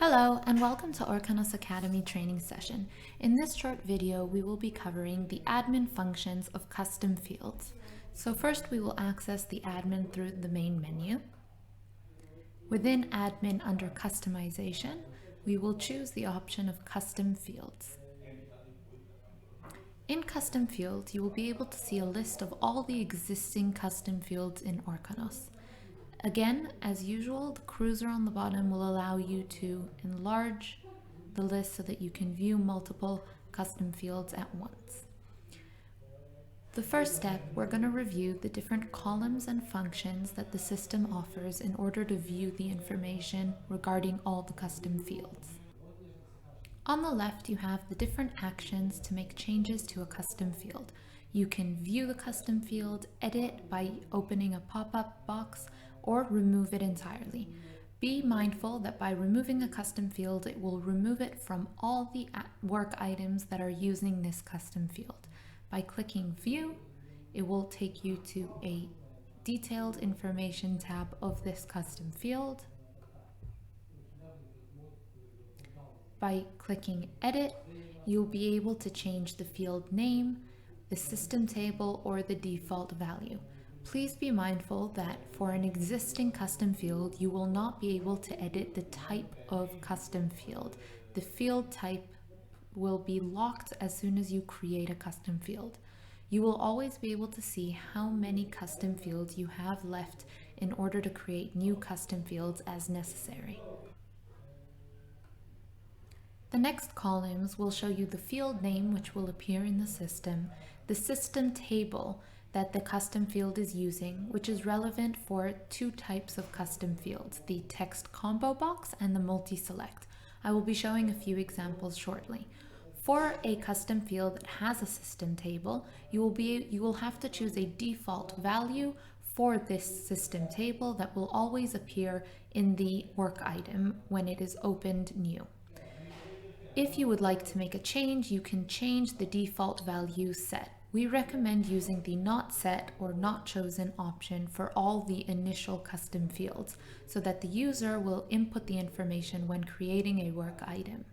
Hello and welcome to Orcanos Academy training session. In this short video, we will be covering the admin functions of custom fields. So first we will access the admin through the main menu. Within admin under customization, we will choose the option of custom fields. In custom fields, you will be able to see a list of all the existing custom fields in Orcanos. Again, as usual, the cruiser on the bottom will allow you to enlarge the list so that you can view multiple custom fields at once. The first step, we're going to review the different columns and functions that the system offers in order to view the information regarding all the custom fields. On the left, you have the different actions to make changes to a custom field. You can view the custom field, edit by opening a pop-up box, or remove it entirely. Be mindful that by removing a custom field, it will remove it from all the work items that are using this custom field. By clicking View, it will take you to a detailed information tab of this custom field. By clicking Edit, you'll be able to change the field name, the system table, or the default value. Please be mindful that for an existing custom field, you will not be able to edit the type of custom field. The field type will be locked as soon as you create a custom field. You will always be able to see how many custom fields you have left in order to create new custom fields as necessary. The next columns will show you the field name, which will appear in the system, the system table that the custom field is using, which is relevant for two types of custom fields, the text combo box and the multi-select. I will be showing a few examples shortly. For a custom field that has a system table, you will have to choose a default value for this system table that will always appear in the work item when it is opened new. If you would like to make a change, you can change the default value set. We recommend using the not set or not chosen option for all the initial custom fields so that the user will input the information when creating a work item.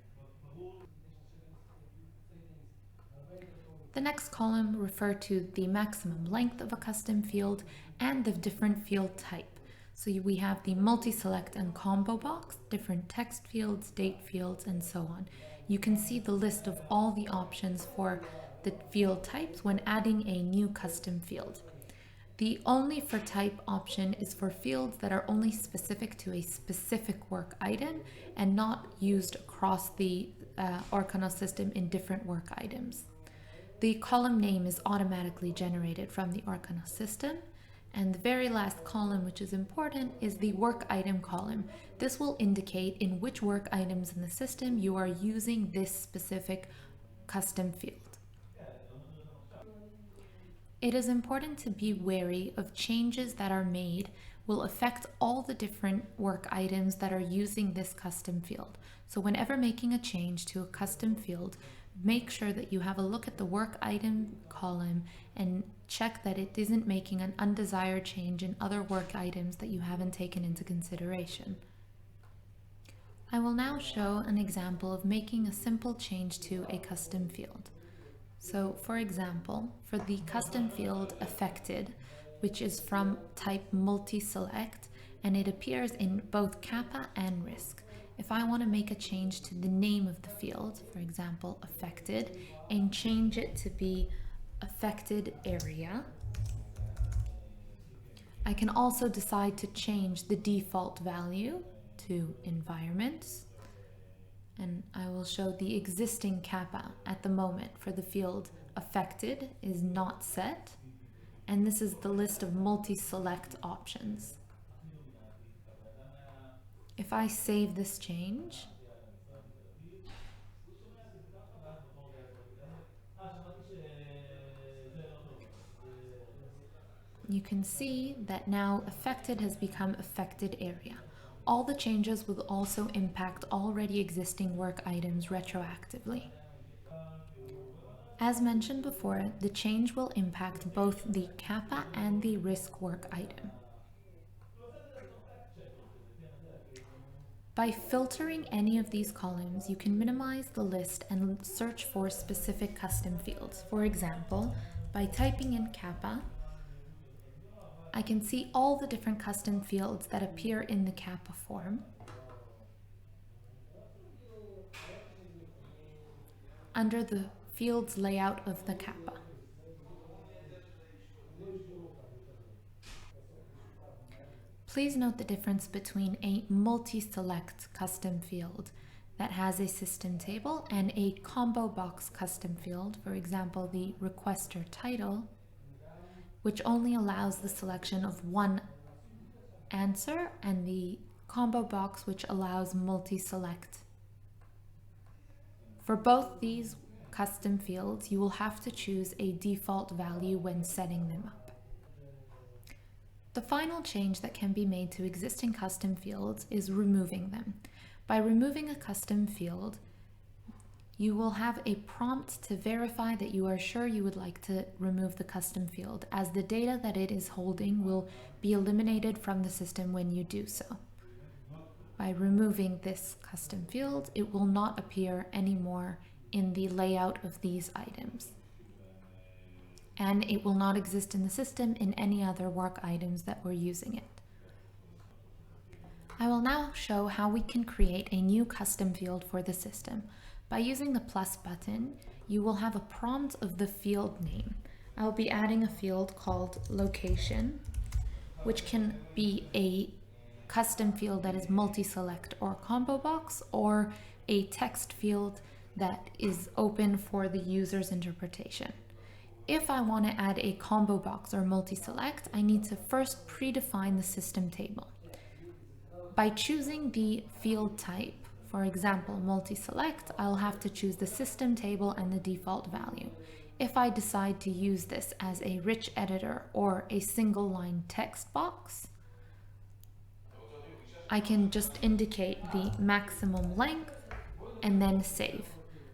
The next column refers to the maximum length of a custom field and the different field type. So we have the multi-select and combo box, different text fields, date fields, and so on. You can see the list of all the options for the field types when adding a new custom field. The only for type option is for fields that are only specific to a specific work item and not used across the Orcanos system in different work items. The column name is automatically generated from the Orcanos system. And the very last column, which is important, is the work item column. This will indicate in which work items in the system you are using this specific custom field. It is important to be wary of changes that are made will affect all the different work items that are using this custom field. So whenever making a change to a custom field, make sure that you have a look at the work item column and check that it isn't making an undesired change in other work items that you haven't taken into consideration. I will now show an example of making a simple change to a custom field. So for example, for the custom field affected, which is from type multi-select, and it appears in both kappa and risk. If I want to make a change to the name of the field, for example, affected, and change it to be affected area, I can also decide to change the default value to environments. And I will show the existing kappa at the moment for the field affected is not set. And this is the list of multi-select options. If I save this change, you can see that now affected has become affected area. All the changes will also impact already existing work items retroactively. As mentioned before, the change will impact both the kappa and the risk work item. By filtering any of these columns, you can minimize the list and search for specific custom fields. For example, by typing in kappa, I can see all the different custom fields that appear in the kappa form under the fields layout of the kappa. Please note the difference between a multi-select custom field that has a system table and a combo box custom field, for example, the requester title, which only allows the selection of one answer, and the combo box, which allows multi-select. For both these custom fields, you will have to choose a default value when setting them up. The final change that can be made to existing custom fields is removing them. By removing a custom field, you will have a prompt to verify that you are sure you would like to remove the custom field, as the data that it is holding will be eliminated from the system when you do so. By removing this custom field, it will not appear anymore in the layout of these items, and it will not exist in the system in any other work items that we're using it. I will now show how we can create a new custom field for the system. By using the plus button, you will have a prompt of the field name. I'll be adding a field called location, which can be a custom field that is multi-select or combo box, or a text field that is open for the user's interpretation. If I want to add a combo box or multi-select, I need to first predefine the system table. By choosing the field type, for example, multi-select, I'll have to choose the system table and the default value. If I decide to use this as a rich editor or a single line text box, I can just indicate the maximum length and then save.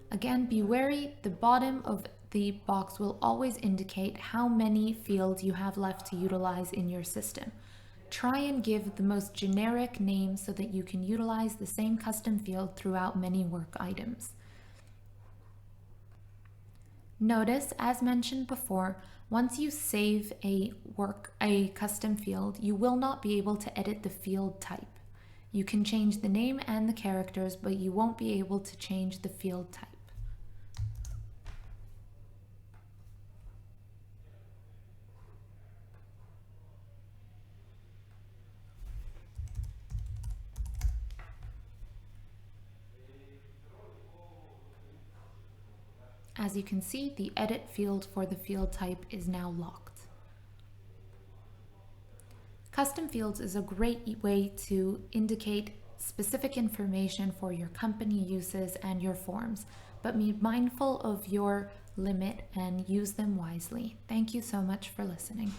Again, be wary, the bottom of the box will always indicate how many fields you have left to utilize in your system. Try and give the most generic name so that you can utilize the same custom field throughout many work items. Notice, as mentioned before, once you save a custom field, you will not be able to edit the field type. You can change the name and the characters, but you won't be able to change the field type. As you can see, the edit field for the field type is now locked. Custom fields is a great way to indicate specific information for your company uses and your forms, but be mindful of your limit and use them wisely. Thank you so much for listening.